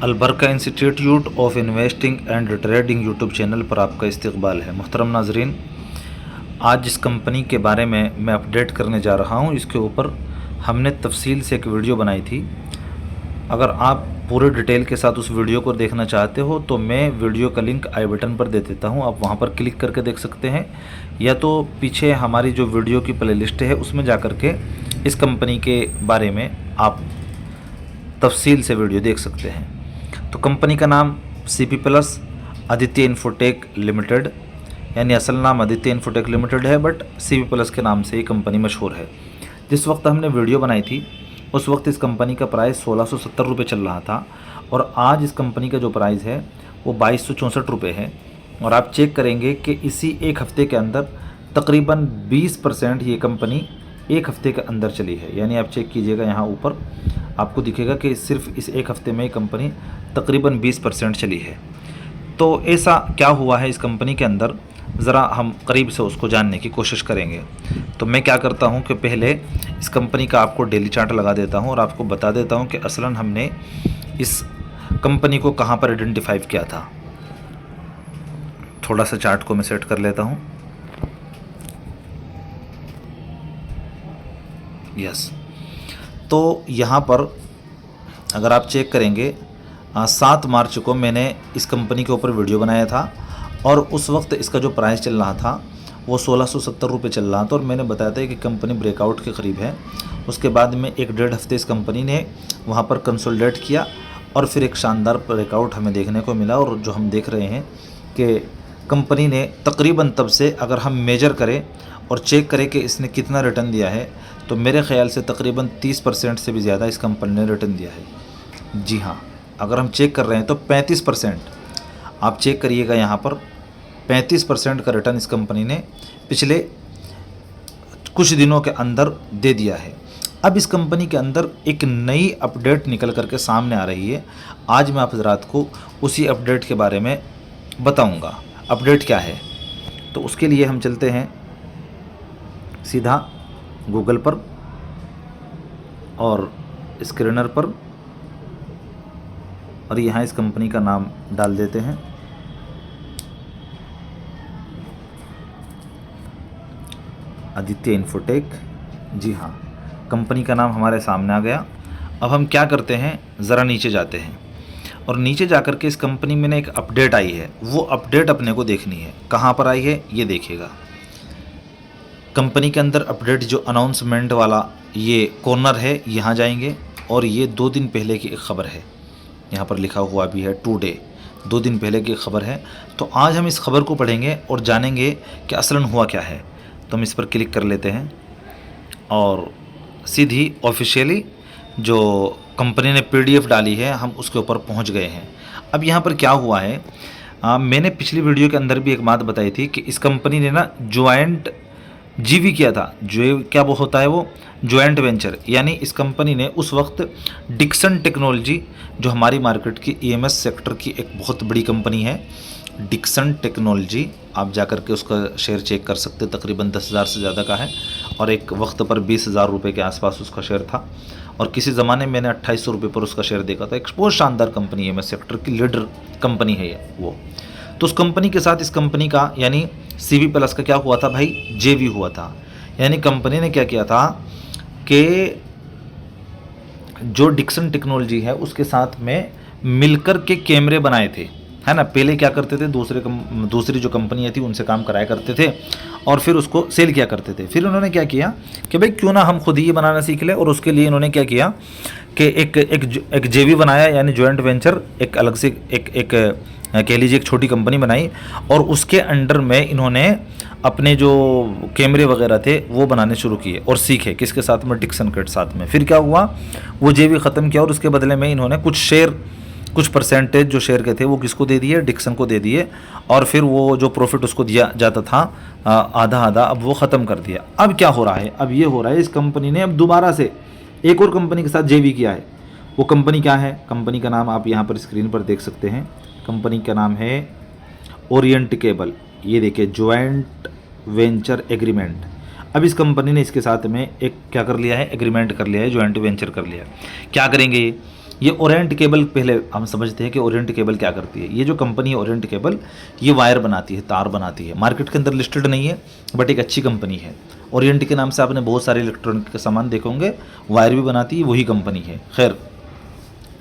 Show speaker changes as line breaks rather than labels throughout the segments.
अलबरका institute of investing and trading YouTube channel पर आपका इस्तकबाल है। मुहतरम नाजरीन, आज जिस कंपनी के बारे में मैं अपडेट करने जा रहा हूं, इसके ऊपर हमने तफसील से एक वीडियो बनाई थी। अगर आप पूरे डिटेल के साथ उस वीडियो को देखना चाहते हो तो मैं वीडियो का लिंक आई बटन पर दे देता हूं, आप वहां पर क्लिक करके देख सकते हैं, या तो पीछे हमारी जो वीडियो की प्लेलिस्ट है उसमें जा कर के इस कंपनी के बारे में आप तफसील से वीडियो देख सकते हैं। तो कंपनी का नाम CP plus Aditya infotech limited, यानी असल नाम आदित्य इन्फोटेक लिमिटेड है, बट सीपी प्लस के नाम से ये कंपनी मशहूर है। जिस वक्त हमने वीडियो बनाई थी उस वक्त इस कंपनी का प्राइस 1670 रुपये चल रहा था, और आज इस कंपनी का जो प्राइस है वो 2264 रुपये है। और आप चेक करेंगे कि इसी एक हफ़्ते के अंदर तकरीबन 20% ये कंपनी एक हफ़्ते के अंदर चली है। यानी आप चेक कीजिएगा, यहाँ ऊपर आपको दिखेगा कि सिर्फ इस एक हफ़्ते में कंपनी तकरीबन 20% चली है। तो ऐसा क्या हुआ है इस कंपनी के अंदर, ज़रा हम करीब से उसको जानने की कोशिश करेंगे। तो मैं क्या करता हूं कि पहले इस कंपनी का आपको डेली चार्ट लगा देता हूं और आपको बता देता हूं कि असलन हमने इस कंपनी को कहां पर आइडेंटिफाई किया था। थोड़ा सा चार्ट को मैं सेट कर लेता हूं। यस, तो यहाँ पर अगर आप चेक करेंगे 7 मार्च को मैंने इस कंपनी के ऊपर वीडियो बनाया था, और उस वक्त इसका जो प्राइस चल रहा था वो 1670 रुपये चल रहा था, और मैंने बताया था कि कंपनी ब्रेकआउट के करीब है। उसके बाद में 1-1.5 हफ्ते इस कंपनी ने वहाँ पर कंसोलिडेट किया और फिर एक शानदार ब्रेकआउट हमें देखने को मिला। और जो हम देख रहे हैं कि कंपनी ने तकरीबन तब से अगर हम मेजर करें और चेक करें कि इसने कितना रिटर्न दिया है, तो मेरे ख़्याल से तकरीबन 30% से भी ज़्यादा इस कंपनी ने रिटर्न दिया है। जी हाँ, अगर हम चेक कर रहे हैं तो 35%, आप चेक करिएगा यहाँ पर 35% का रिटर्न इस कंपनी ने पिछले कुछ दिनों के अंदर दे दिया है। अब इस कंपनी के अंदर एक नई अपडेट निकल करके सामने आ रही है। आज मैं आप हज़रात को उसी अपडेट के बारे में बताऊँगा। अपडेट क्या है, तो उसके लिए हम चलते हैं सीधा गूगल पर और स्क्रीनर पर, और यहाँ इस कंपनी का नाम डाल देते हैं। आदित्य इन्फोटेक। जी हाँ, कंपनी का नाम हमारे सामने आ गया। अब हम क्या करते हैं, ज़रा नीचे जाते हैं, और नीचे जाकर के इस कंपनी में एक अपडेट आई है, वो अपडेट अपने को देखनी है। कहाँ पर आई है ये देखिएगा। कंपनी के अंदर अपडेट जो अनाउंसमेंट वाला ये कॉर्नर है, यहाँ जाएंगे, और ये 2 दिन पहले की एक ख़बर है, यहाँ पर लिखा हुआ भी है टुडे, 2 दिन पहले की खबर है। तो आज हम इस खबर को पढ़ेंगे और जानेंगे कि असलन हुआ क्या है। तो हम इस पर क्लिक कर लेते हैं और सीधी ऑफिशियली जो कंपनी ने PDF डाली है हम उसके ऊपर पहुंच गए हैं। अब यहाँ पर क्या हुआ है, मैंने पिछली वीडियो के अंदर भी एक बात बताई थी कि इस कंपनी ने ना ज्वाइंट जीवी किया था। जो क्या वो होता है, वो जॉइंट वेंचर, यानी इस कंपनी ने उस वक्त डिक्सन टेक्नोलॉजी, जो हमारी मार्केट की EMS सेक्टर की एक बहुत बड़ी कंपनी है, डिक्सन टेक्नोलॉजी, आप जाकर के उसका शेयर चेक कर सकते, तकरीबन 10,000 से ज़्यादा का है, और एक वक्त पर 20,000 रुपये के आसपास उसका शेयर था, और किसी ज़माने में मैंने 2800 रुपये पर उसका शेयर देखा था। एक बहुत शानदार कंपनी है, EMS सेक्टर की लीडर कंपनी है ये वो। तो उस कंपनी के साथ इस कंपनी का यानी सीपी प्लस का क्या हुआ था भाई, JV हुआ था। यानी कंपनी ने क्या किया था कि जो डिक्सन टेक्नोलॉजी है उसके साथ में मिलकर के कैमरे बनाए थे, है ना। पहले क्या करते थे, दूसरी जो कंपनियाँ थी उनसे काम कराया करते थे और फिर उसको सेल किया करते थे। फिर उन्होंने क्या किया कि भाई क्यों ना हम खुद ही ये बनाना सीख लें, और उसके लिए इन्होंने क्या किया कि एक JV बनाया, यानी जॉइंट वेंचर, एक अलग से एक कह लीजिए एक छोटी कंपनी बनाई, और उसके अंडर में इन्होंने अपने जो कैमरे वगैरह थे वो बनाने शुरू किए और सीखे, किसके साथ में, डिक्सन के साथ में। फिर क्या हुआ, वो JV ख़त्म किया और उसके बदले में इन्होंने कुछ शेयर, कुछ परसेंटेज जो शेयर के थे वो किसको दे दिए, डिक्सन को दे दिए, और फिर वो जो प्रॉफिट उसको दिया जाता था आधा आधा, अब वो ख़त्म कर दिया। अब क्या हो रहा है, अब ये हो रहा है इस कंपनी ने अब दोबारा से एक और कंपनी के साथ JV किया है। वो कंपनी क्या है, कंपनी का नाम आप यहाँ पर स्क्रीन पर देख सकते हैं। कंपनी का नाम है ओरिएंट केबल। ये देखिए, जॉइंट वेंचर एग्रीमेंट। अब इस कंपनी ने इसके साथ में एक क्या कर लिया है, एग्रीमेंट कर लिया है, जॉइंट वेंचर कर लिया। क्या करेंगे ये ये ओरिएंट केबल, पहले हम समझते हैं कि ओरिएंट केबल क्या करती है। ये जो कंपनी है ओरिएंट केबल, ये वायर बनाती है, तार बनाती है, मार्केट के अंदर लिस्टेड नहीं है बट एक अच्छी कंपनी है। ओरिएंट के नाम से आपने बहुत सारे इलेक्ट्रॉनिक के सामान देखे होंगे, वायर भी बनाती है, वही कंपनी है। खैर,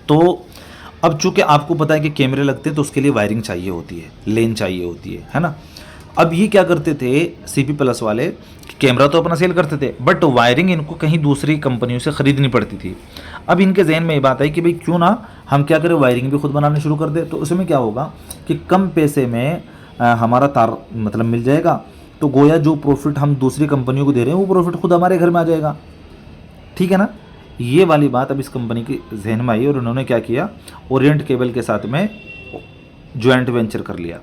तो अब चूंकि आपको पता है कि कैमरे लगते हैं तो उसके लिए वायरिंग चाहिए होती है, लेन चाहिए होती है ना। अब ये क्या करते थे सीपी प्लस वाले, कैमरा तो अपना सेल करते थे बट वायरिंग इनको कहीं दूसरी कंपनियों से ख़रीदनी पड़ती थी। अब इनके जहन में ये बात आई कि भाई क्यों ना हम क्या करें, वायरिंग भी खुद बनाने शुरू कर दे। तो उसमें क्या होगा कि कम पैसे में हमारा तार मतलब मिल जाएगा, तो गोया जो प्रॉफिट हम दूसरी कंपनियों को दे रहे हैं वो प्रॉफिट खुद हमारे घर में आ जाएगा। ठीक है ना। ये वाली बात अब इस कंपनी की जहन में आई और उन्होंने क्या किया, ओरिएंट केबल के साथ में ज्वाइंट वेंचर कर लिया।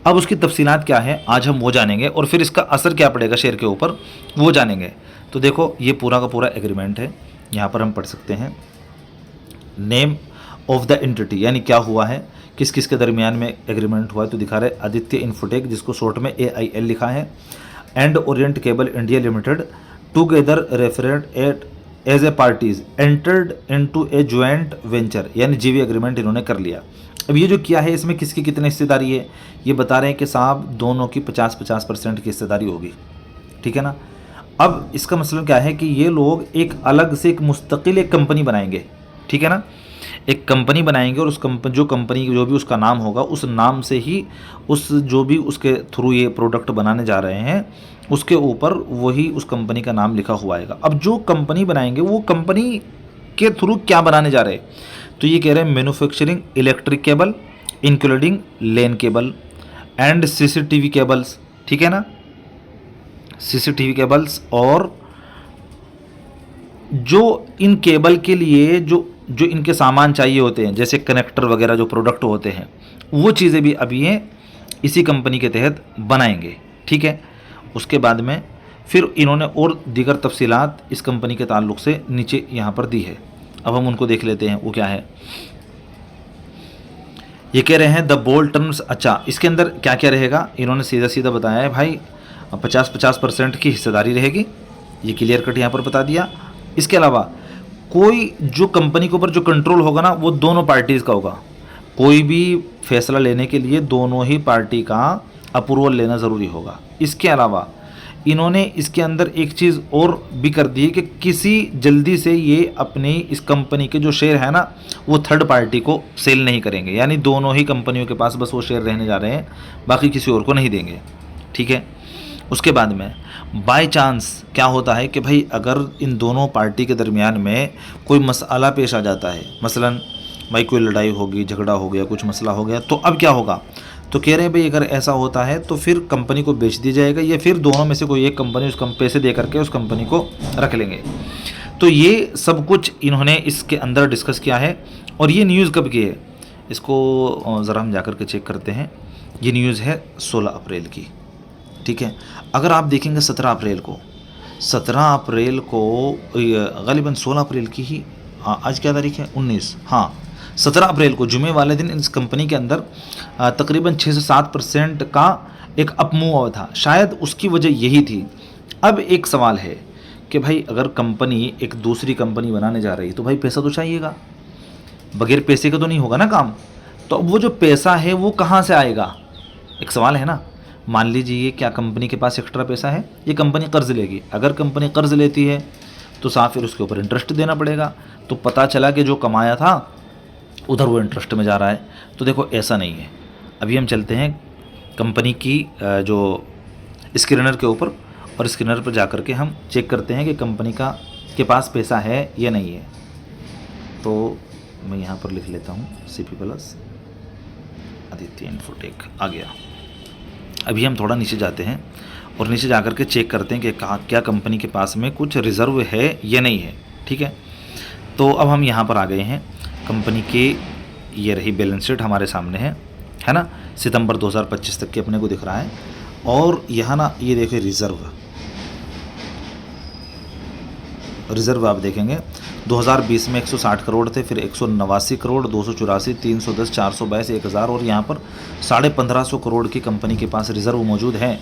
अब उसकी तफसीलात क्या है आज हम वो जानेंगे और फिर इसका असर क्या पड़ेगा शेयर के ऊपर वो जानेंगे। तो देखो ये पूरा का पूरा एग्रीमेंट है, यहाँ पर हम पढ़ सकते हैं नेम ऑफ द एंटिटी, यानी क्या हुआ है, किस किस के दरमियान में एग्रीमेंट हुआ है। तो दिखा रहे आदित्य इन्फोटेक, जिसको शॉर्ट में AIL लिखा है, and Orient Cable India Limited together referred at as a parties entered into a joint venture, यानी जीवी एग्रीमेंट इन्होंने कर लिया। अब ये जो किया है इसमें किसकी कितनी हिस्सेदारी है, ये बता रहे हैं कि साहब दोनों की 50-50% की हिस्सेदारी होगी। ठीक है ना। अब इसका मतलब क्या है कि ये लोग एक अलग से एक मुस्तकिल एक कंपनी बनाएंगे। ठीक है ना, एक कंपनी बनाएंगे और उस जो कंपनी जो भी उसका नाम होगा उस नाम से ही उस जो भी उसके थ्रू ये प्रोडक्ट बनाने जा रहे हैं उसके ऊपर वही उस कंपनी का नाम लिखा हुआ आएगा। अब जो कंपनी बनाएंगे वो कंपनी के थ्रू क्या बनाने जा रहे हैं, तो ये कह रहे हैं manufacturing electric cable including lane cable and CCTV cables. ठीक है ना, CCTV केबल्स, और जो इन केबल के लिए जो इनके सामान चाहिए होते हैं जैसे कनेक्टर वगैरह जो प्रोडक्ट होते हैं वो चीज़ें भी अभी ये इसी कंपनी के तहत बनाएंगे। ठीक है। उसके बाद में फिर इन्होंने और दीगर तफसीलात इस कंपनी के ताल्लुक से नीचे यहाँ पर दी है। अब हम उनको देख लेते हैं वो क्या है। ये कह रहे हैं द बोल्ड टर्म्स। अच्छा, इसके अंदर क्या क्या रहेगा इन्होंने सीधा सीधा बताया है भाई, 50-50% की हिस्सेदारी रहेगी, ये क्लियर कट यहाँ पर बता दिया। इसके अलावा कोई जो कंपनी के ऊपर जो कंट्रोल होगा ना वो दोनों पार्टीज़ का होगा। कोई भी फैसला लेने के लिए दोनों ही पार्टी का अप्रूवल लेना ज़रूरी होगा। इसके अलावा इन्होंने इसके अंदर एक चीज़ और भी कर दी है कि किसी जल्दी से ये अपनी इस कंपनी के जो शेयर है ना वो थर्ड पार्टी को सेल नहीं करेंगे, यानी दोनों ही कंपनियों के पास बस वो शेयर रहने जा रहे हैं, बाकी किसी और को नहीं देंगे। ठीक है। उसके बाद में बाय चांस क्या होता है कि भाई अगर इन दोनों पार्टी के दरमियान में कोई मसला पेश आ जाता है, मसलन भाई कोई लड़ाई होगी, झगड़ा हो गया, कुछ मसला हो गया, तो अब क्या होगा, तो कह रहे हैं भाई अगर ऐसा होता है तो फिर कंपनी को बेच दी जाएगा या फिर दोनों में से कोई एक कंपनी उस पैसे दे करके उस कंपनी को रख लेंगे। तो ये सब कुछ इन्होंने इसके अंदर डिस्कस किया है। और ये न्यूज़ कब की है, इसको ज़रा हम जाकर के चेक करते हैं। ये न्यूज़ है 16 अप्रैल की। ठीक है। अगर आप देखेंगे 17 अप्रैल को ग़ालिबन 16 अप्रैल की ही, आज क्या तारीख है 19, हाँ 17 अप्रैल को जुमे वाले दिन इस कंपनी के अंदर तकरीबन 6 से 7% का एक अपमूव हुआ था, शायद उसकी वजह यही थी। अब एक सवाल है कि भाई अगर कंपनी एक दूसरी कंपनी बनाने जा रही है तो भाई पैसा तो चाहिएगा, बगैर पैसे का तो नहीं होगा ना काम। तो अब वो जो पैसा है वो कहाँ से आएगा, एक सवाल है ना। मान लीजिए क्या कंपनी के पास एक्स्ट्रा पैसा है, ये कंपनी कर्ज लेगी, अगर कंपनी कर्ज लेती है तो साफ फिर उसके ऊपर इंटरेस्ट देना पड़ेगा। तो पता चला कि जो कमाया था उधर वो इंटरेस्ट में जा रहा है। तो देखो ऐसा नहीं है। अभी हम चलते हैं कंपनी की जो स्क्रीनर के ऊपर, और स्क्रीनर पर जा कर के हम चेक करते हैं कि कंपनी के पास पैसा है या नहीं है। तो मैं यहाँ पर लिख लेता हूँ CP प्लस आदित्य इन्फोटेक, आ गया। अभी हम थोड़ा नीचे जाते हैं और नीचे जा कर के चेक करते हैं कि क्या कंपनी के पास में कुछ रिज़र्व है या नहीं है। ठीक है। तो अब हम यहाँ पर आ गए हैं कंपनी की, ये रही बैलेंस शीट हमारे सामने है ना, सितंबर 2025 तक की अपने को दिख रहा है। और यहाँ ना ये देखिए रिज़र्व आप देखेंगे 2020 में 160 करोड़ थे, फिर 189 करोड़, 284, 310, 422, 1000 और यहाँ पर 1550 करोड़ की कंपनी के पास रिज़र्व मौजूद है।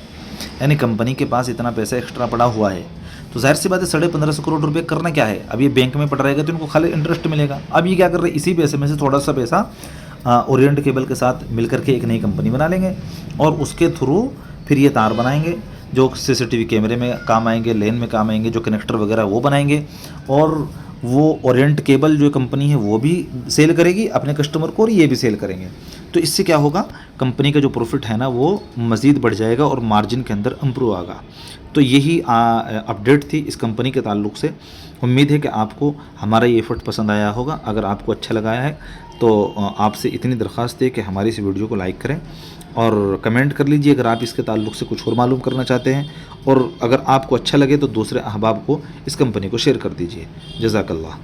यानी कंपनी के पास इतना पैसा एक्स्ट्रा पड़ा हुआ है। तो जाहिर सी बात है 1550 करोड़ रुपए करना क्या है, अब ये बैंक में पड़ रहेगा तो इनको खाली इंटरेस्ट मिलेगा। अब ये क्या कर रहे हैं, इसी पैसे में से थोड़ा सा पैसा ओरिएंट केबल के साथ मिलकर के एक नई कंपनी बना लेंगे और उसके थ्रू फिर ये तार बनाएंगे जो सीसीटीवी कैमरे में काम आएंगे, लेन में काम आएंगे, जो कनेक्टर वगैरह वो बनाएंगे और वो ओरिएंट केबल जो कंपनी है वो भी सेल करेगी अपने कस्टमर को और ये भी सेल करेंगे। तो इससे क्या होगा, कंपनी का जो प्रॉफिट है ना वो मज़ीद बढ़ जाएगा और मार्जिन के अंदर इम्प्रूव आएगा। तो यही अपडेट थी इस कंपनी के ताल्लुक से। उम्मीद है कि आपको हमारा ये एफर्ट पसंद आया होगा। अगर आपको अच्छा लगा है तो आपसे इतनी दरख्वास्त है कि हमारी इस वीडियो को लाइक करें और कमेंट कर लीजिए अगर आप इसके ताल्लुक से कुछ और मालूम करना चाहते हैं, और अगर आपको अच्छा लगे तो दूसरे अहबाब को इस कंपनी को शेयर कर दीजिए। जज़ाकल्लाह।